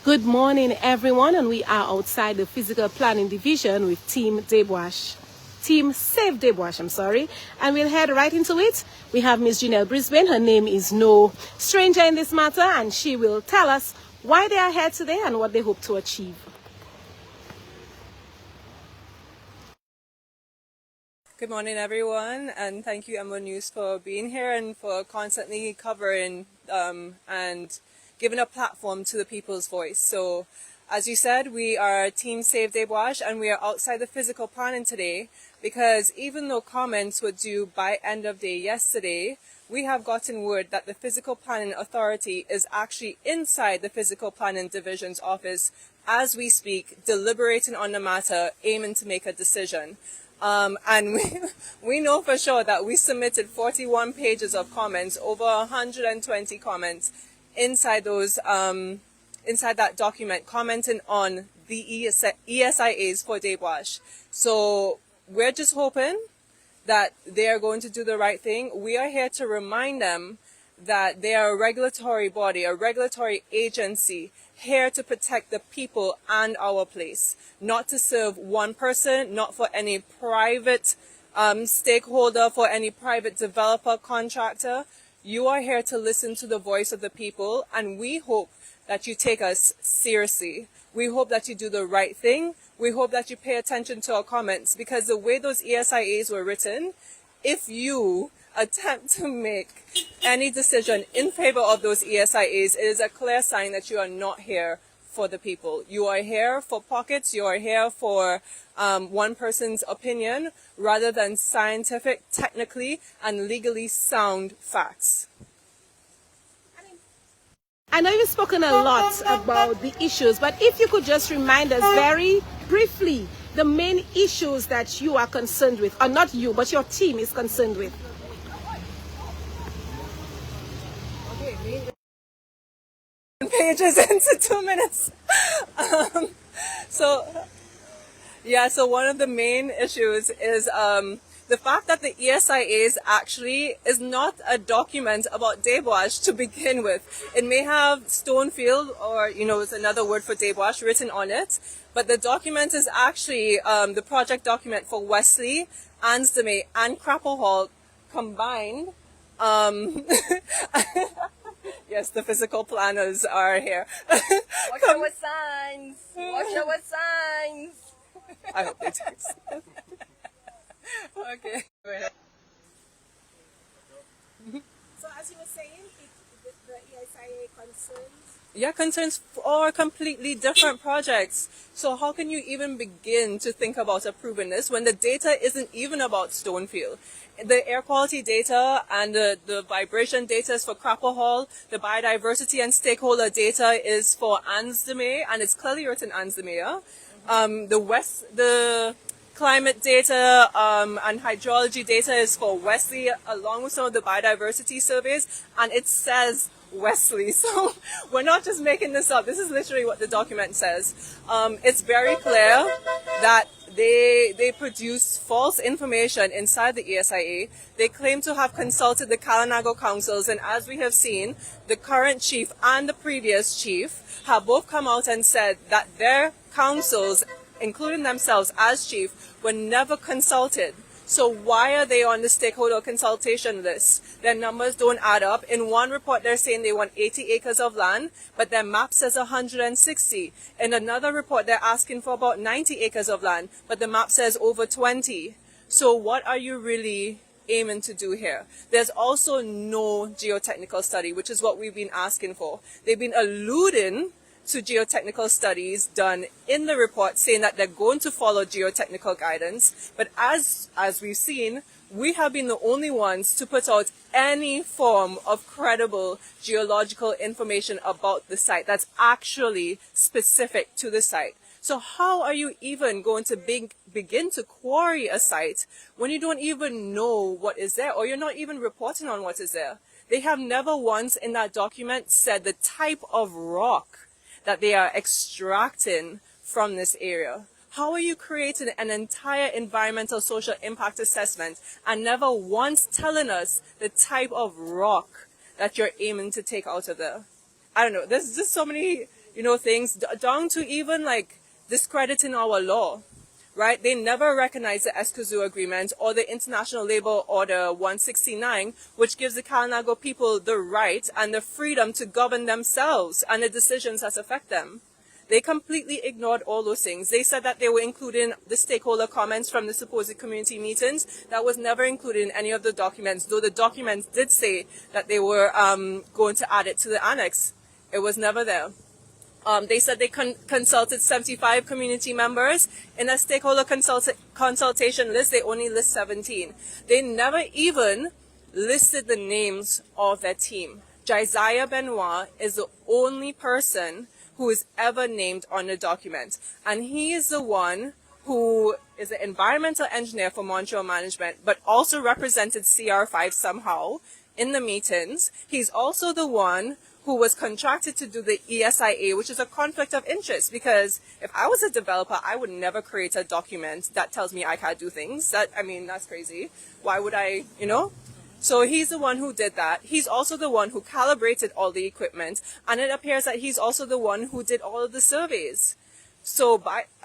Good morning, everyone, and we are outside the Physical Planning Division with Team Debwash. Team Save Debwash, and we'll head right into it. We have Miss Janelle Brisbane. Her name is no stranger in this matter, and she will tell us why they are here today and what they hope to achieve. Good morning, everyone, and thank you, MO News, for being here and for constantly covering and giving a platform to the people's voice. So, as you said, we are Team Save Debwash, and we are outside the physical planning today because even though comments were due by end of day yesterday, we have gotten word that the Physical Planning Authority is actually inside the Physical Planning Division's office as we speak, deliberating on the matter, aiming to make a decision. And we know for sure that we submitted 41 pages of comments, over 120 comments inside those inside that document, commenting on the ESIAs for Debwash. So we're just hoping that they are going to do the right thing. We are here to remind them that they are a regulatory body, a regulatory agency, here to protect the people and our place, not to serve one person, not for any private stakeholder, for any private developer, contractor. You are here to listen to the voice of the people, and we hope that you take us seriously. We hope that you do the right thing. We hope that you pay attention to our comments, because the way those ESIAs were written, if you attempt to make any decision in favor of those ESIAs, it is a clear sign that you are not here for the people. You are here for pockets. You are here for one person's opinion rather than scientific, technically, and legally sound facts. I know you've spoken a lot about the issues, but if you could just remind us very briefly the main issues that you are concerned with, or not you, but your team is concerned with. Pages into 2 minutes. So one of the main issues is the fact that the ESIAs actually is not a document about Debwash to begin with. It may have Stonefield, or it's another word for Debwash, written on it, but the document is actually the project document for Wesley, Ansdame, and Crapple Hall combined. Yes, the physical planners are here. Watch our signs. Watch our signs. I hope they do. Okay. So as you were saying, the ESIA concerns? Yeah, concerns for completely different projects. So how can you even begin to think about approving this when the data isn't even about Stonefield? The air quality data and the vibration data is for Crapple Hall. The biodiversity and stakeholder data is for Ansdame, and it's clearly written Ansdame. The climate data and hydrology data is for Wesley, along with some of the biodiversity surveys, and it says Wesley. So we're not just making this up. This is literally what the document says. It's very clear that they produce false information inside the ESIA. They claim to have consulted the Kalinago councils, and as we have seen, the current chief and the previous chief have both come out and said that their councils, including themselves as chief, were never consulted. So why are they on the stakeholder consultation list? Their numbers don't add up. In one report, they're saying they want 80 acres of land, but their map says 160. In another report, they're asking for about 90 acres of land, but the map says over 20. So what are you really aiming to do here? There's also no geotechnical study, which is what we've been asking for. They've been alluding to geotechnical studies done in the report, saying that they're going to follow geotechnical guidance. But as we've seen, we have been the only ones to put out any form of credible geological information about the site that's actually specific to the site. So how are you even going to begin to quarry a site when you don't even know what is there, or you're not even reporting on what is there? They have never once in that document said the type of rock that they are extracting from this area. How are you creating an entire environmental social impact assessment and never once telling us the type of rock that you're aiming to take out of there? I don't know. There's just so many things down to even like discrediting our law, right? They never recognize the Escazú Agreement or the International Labour Order 169, which gives the Kalinago people the right and the freedom to govern themselves and the decisions that affect them. They completely ignored all those things. They said that they were including the stakeholder comments from the supposed community meetings. That was never included in any of the documents, though the documents did say that they were going to add it to the annex. It was never there. They said they consulted 75 community members. In a stakeholder consultation list, they only list 17. They never even listed the names of their team. Josiah Benoit is the only person who is ever named on the document. And he is the one who is an environmental engineer for Montreal Management, but also represented CR5 somehow in the meetings. He's also the one who was contracted to do the ESIA, which is a conflict of interest, because if I was a developer, I would never create a document that tells me I can't do things. That's crazy. Why would I, So he's the one who did that. He's also the one who calibrated all the equipment, and it appears that he's also the one who did all of the surveys. So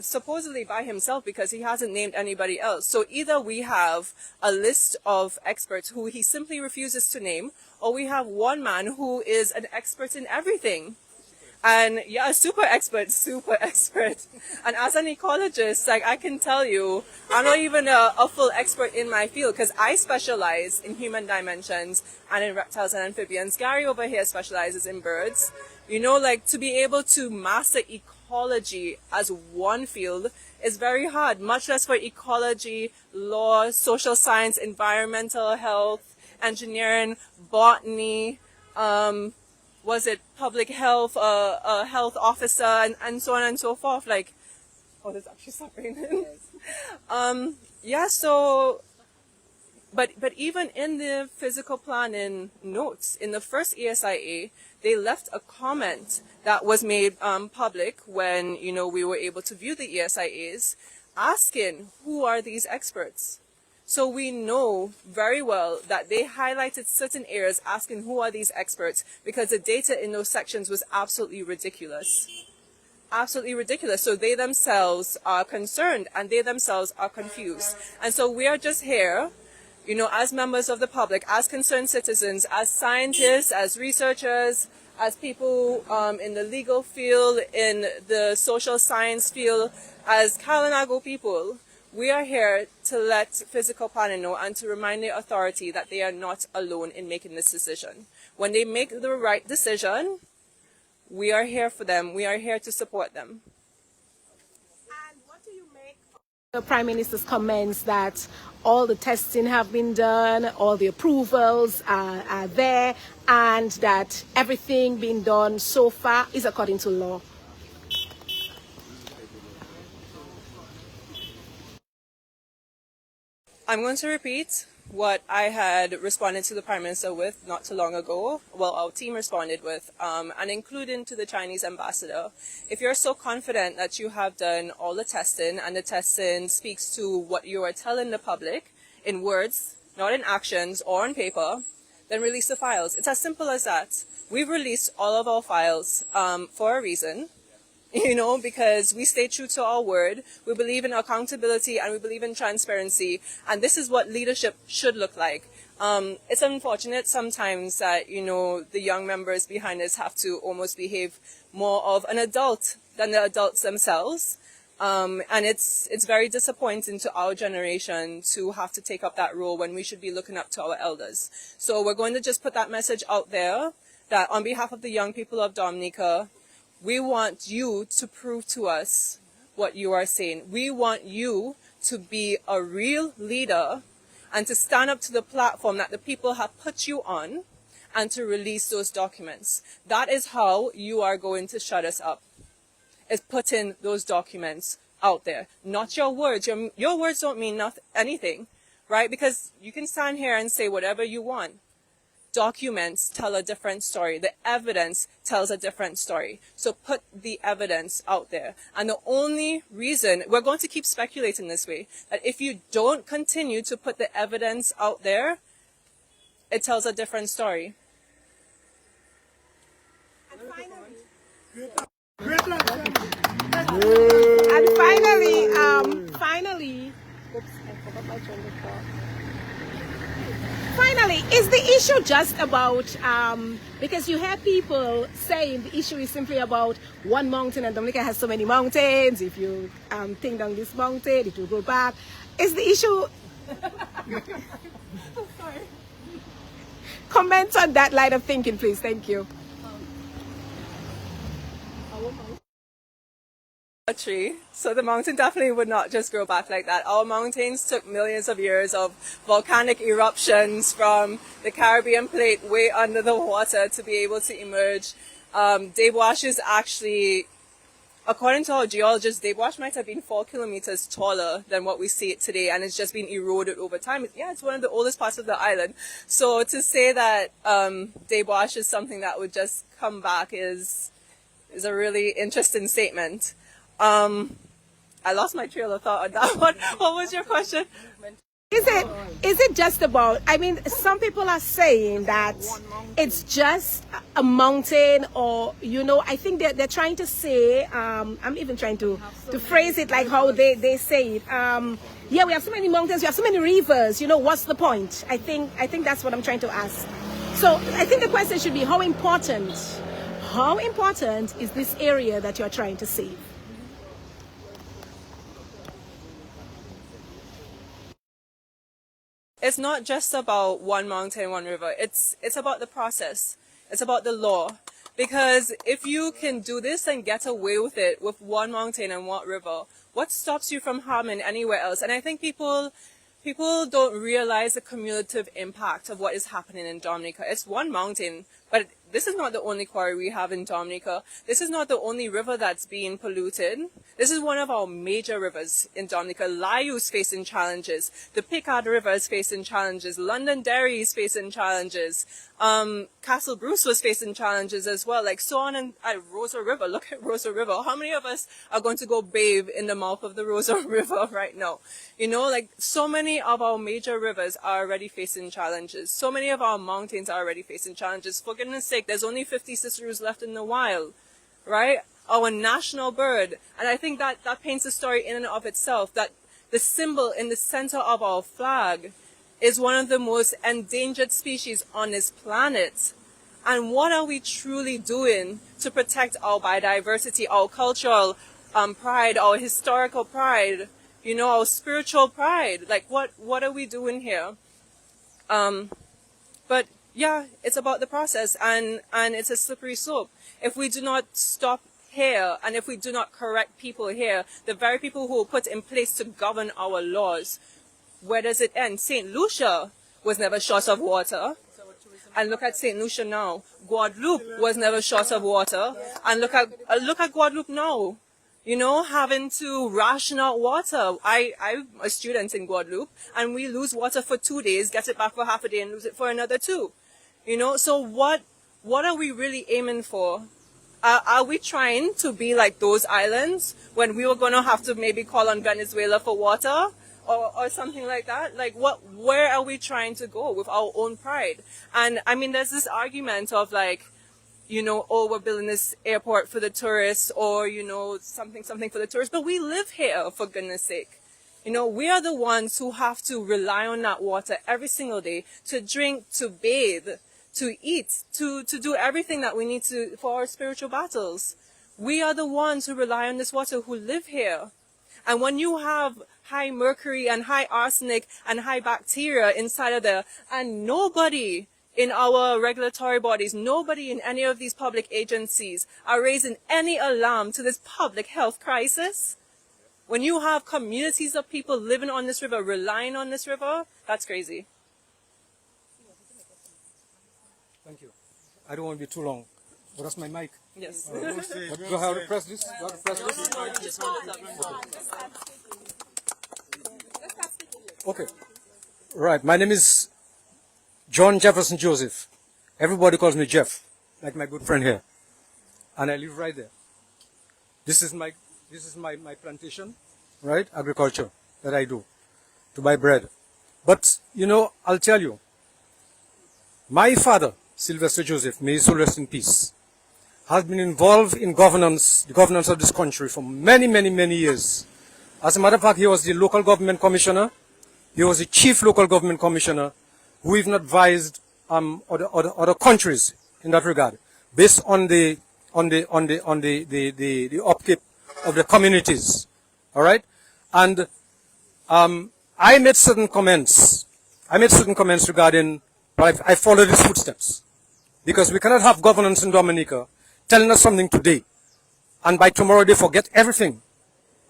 supposedly by himself, because he hasn't named anybody else. So either we have a list of experts who he simply refuses to name, or we have one man who is an expert in everything. And yeah, super expert. And as an ecologist, like I can tell you, I'm not even a full expert in my field because I specialize in human dimensions and in reptiles and amphibians. Gary over here specializes in birds. Like to be able to master ecology as one field is very hard, much less for ecology, law, social science, environmental health, engineering, botany, public health, health officer, and so on and so forth. Like, oh, there's actually something. But even in the physical planning notes, in the first ESIA, they left a comment that was made public when, we were able to view the ESIAs, asking who are these experts. So we know very well that they highlighted certain areas asking who are these experts because the data in those sections was absolutely ridiculous. Absolutely ridiculous. So they themselves are concerned and they themselves are confused. And so we are just here, as members of the public, as concerned citizens, as scientists, as researchers, as people in the legal field, in the social science field, as Kalinago people. We are here to let physical planning know and to remind the authority that they are not alone in making this decision. When they make the right decision, we are here for them. We are here to support them. And what do you make of the Prime Minister's comments that all the testing have been done, all the approvals are there, and that everything being done so far is according to law? I'm going to repeat what I had responded to the Prime Minister with not too long ago. Well, our team responded with, and including to the Chinese ambassador. If you're so confident that you have done all the testing and the testing speaks to what you are telling the public in words, not in actions or on paper, then release the files. It's as simple as that. We've released all of our files for a reason. Because we stay true to our word. We believe in accountability and we believe in transparency. And this is what leadership should look like. It's unfortunate sometimes that, the young members behind us have to almost behave more of an adult than the adults themselves. And it's very disappointing to our generation to have to take up that role when we should be looking up to our elders. So we're going to just put that message out there that on behalf of the young people of Dominica, we want you to prove to us what you are saying. We want you to be a real leader and to stand up to the platform that the people have put you on and to release those documents. That is how you are going to shut us up, is putting those documents out there. Not your words. Your words don't mean anything, right? Because you can stand here and say whatever you want. Documents tell a different story. The evidence tells a different story. So put the evidence out there. And the only reason, we're going to keep speculating this way, that if you don't continue to put the evidence out there, it tells a different story. And finally, And finally, oops, I forgot my train of thought. Finally, is the issue just about, because you hear people saying the issue is simply about one mountain and Dominica has so many mountains, if you think down this mountain, it will go back. Is the issue... Sorry. Comment on that line of thinking, please. Thank you. A tree, so the mountain definitely would not just grow back like that. Our mountains took millions of years of volcanic eruptions from the Caribbean plate way under the water to be able to emerge. Debuash is actually, according to our geologists, Debuash might have been 4 kilometers taller than what we see it today, and it's just been eroded over time. Yeah, it's one of the oldest parts of the island. So to say that Debuash is something that would just come back is a really interesting statement. I lost my trail of thought on that one. What was your question? Is it just about, I mean, some people are saying that it's just a mountain, or, you know, I think they're trying to say, I'm even trying to phrase it like how they say it. Yeah, we have so many mountains, we have so many rivers, you know, what's the point? I think that's what I'm trying to ask. So I think the question should be how important is this area that you're trying to save? It's not just about one mountain, one river. It's about the process. It's about the law. Because if you can do this and get away with it with one mountain and one river, what stops you from harming anywhere else? And I think people don't realize the cumulative impact of what is happening in Dominica. It's one mountain, but this is not the only quarry we have in Dominica. This is not the only river that's being polluted. This is one of our major rivers in Dominica. Layu's facing challenges. The Picard River is facing challenges. Londonderry is facing challenges. Castle Bruce was facing challenges as well. Like so on, and Rosa River. Look at Rosa River. How many of us are going to go bathe in the mouth of the Rosa River right now? You know, like so many of our major rivers are already facing challenges. So many of our mountains are already facing challenges. For goodness sake, there's only 50 cicaroos left in the wild, right? Our national bird. And I think that paints a story in and of itself, that the symbol in the center of our flag is one of the most endangered species on this planet. And what are we truly doing to protect our biodiversity, our cultural pride, our historical pride, you know, our spiritual pride? Like, what are we doing here? But yeah, it's about the process, and it's a slippery slope. If we do not stop here, and if we do not correct people here, the very people who are put in place to govern our laws, where does it end? St. Lucia was never short of water. And look at St. Lucia now. Guadeloupe was never short of water. And look at Guadeloupe now. You know, having to ration out water. I'm a student in Guadeloupe, and we lose water for 2 days, get it back for half a day, and lose it for another 2. You know, so what are we really aiming for? Are we trying to be like those islands when we were going to have to maybe call on Venezuela for water or something like that? Like, where are we trying to go with our own pride? And I mean, there's this argument of like, you know, oh, we're building this airport for the tourists, or, you know, something for the tourists. But we live here, for goodness sake. You know, we are the ones who have to rely on that water every single day to drink, to bathe, to eat, to do everything that we need to for our spiritual battles. We are the ones who rely on this water, who live here. And when you have high mercury and high arsenic and high bacteria inside of there, and nobody in our regulatory bodies, nobody in any of these public agencies are raising any alarm to this public health crisis, when you have communities of people living on this river, relying on this river, that's crazy. Thank you. I don't want to be too long. But that's my mic. Yes. Do I have to press this? Do I have to press this? Okay. Right. My name is John Jefferson Joseph. Everybody calls me Jeff, like my good friend here. And I live right there. This is my plantation, right? Agriculture that I do to buy bread. But, you know, I'll tell you, my father, Sylvester Joseph, may his soul rest in peace, has been involved in governance, the governance of this country for many, many, many years. As a matter of fact, he was the local government commissioner. He was the chief local government commissioner who even advised other countries in that regard, based on the upkeep of the communities. All right, and I made certain comments. Regarding. I followed his footsteps, because we cannot have governance in Dominica telling us something today, and by tomorrow they forget everything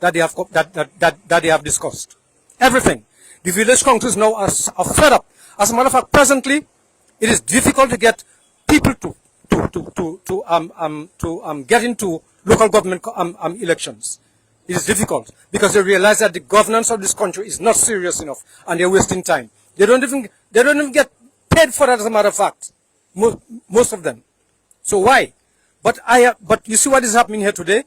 that they have that they have discussed. Everything. The village councils now are fed up. As a matter of fact, presently, it is difficult to get people to get into local government elections. It is difficult because they realize that the governance of this country is not serious enough, and they're wasting time. They don't even get paid for that, as a matter of fact. Most of them. So why? But you see what is happening here today?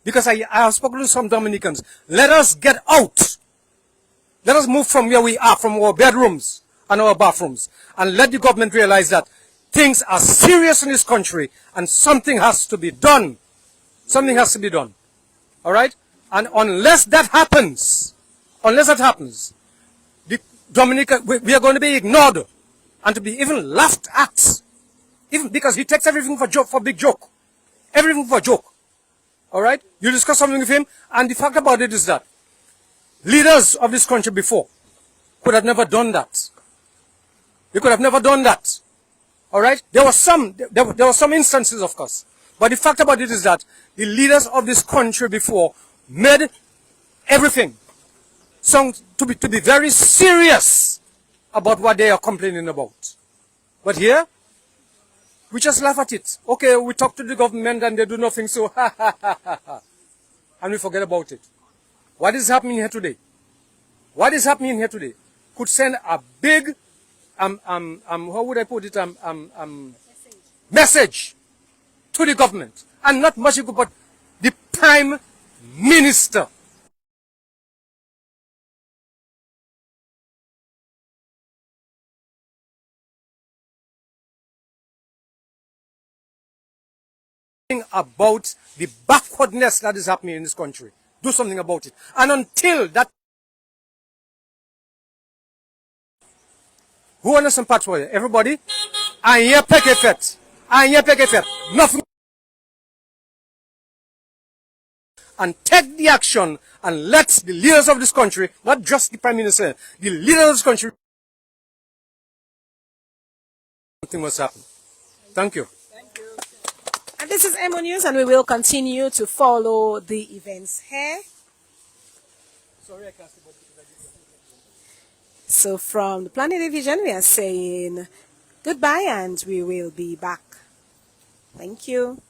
Because I have spoken to some Dominicans. Let us get out. Let us move from where we are, from our bedrooms and our bathrooms, and let the government realize that things are serious in this country and something has to be done. Something has to be done. All right? And unless that happens, the Dominica, we are going to be ignored and to be even laughed at, even because he takes everything for big joke, everything for joke. All right? You discuss something with him, and the fact about it is that leaders of this country before could have never done that. They could have never done that. All right? There were some instances, of course. But the fact about it is that the leaders of this country before made everything to be very serious about what they are complaining about. But here, we just laugh at it. Okay, we talk to the government and they do nothing, so and we forget about it. What is happening here today? What is happening here today could send a big, how would I put it, message to the government. And not much, but the Prime Minister. About the backwardness that is happening in this country. Do something about it. And until that, who understand part for you? Everybody? And here pek effect. And here pek effect. Nothing. And take the action and let the leaders of this country, not just the Prime Minister, the leaders of this country, something must happen. Thank you. And this is MO News, and we will continue to follow the events here. So from the Planning Division, we are saying goodbye, and we will be back. Thank you.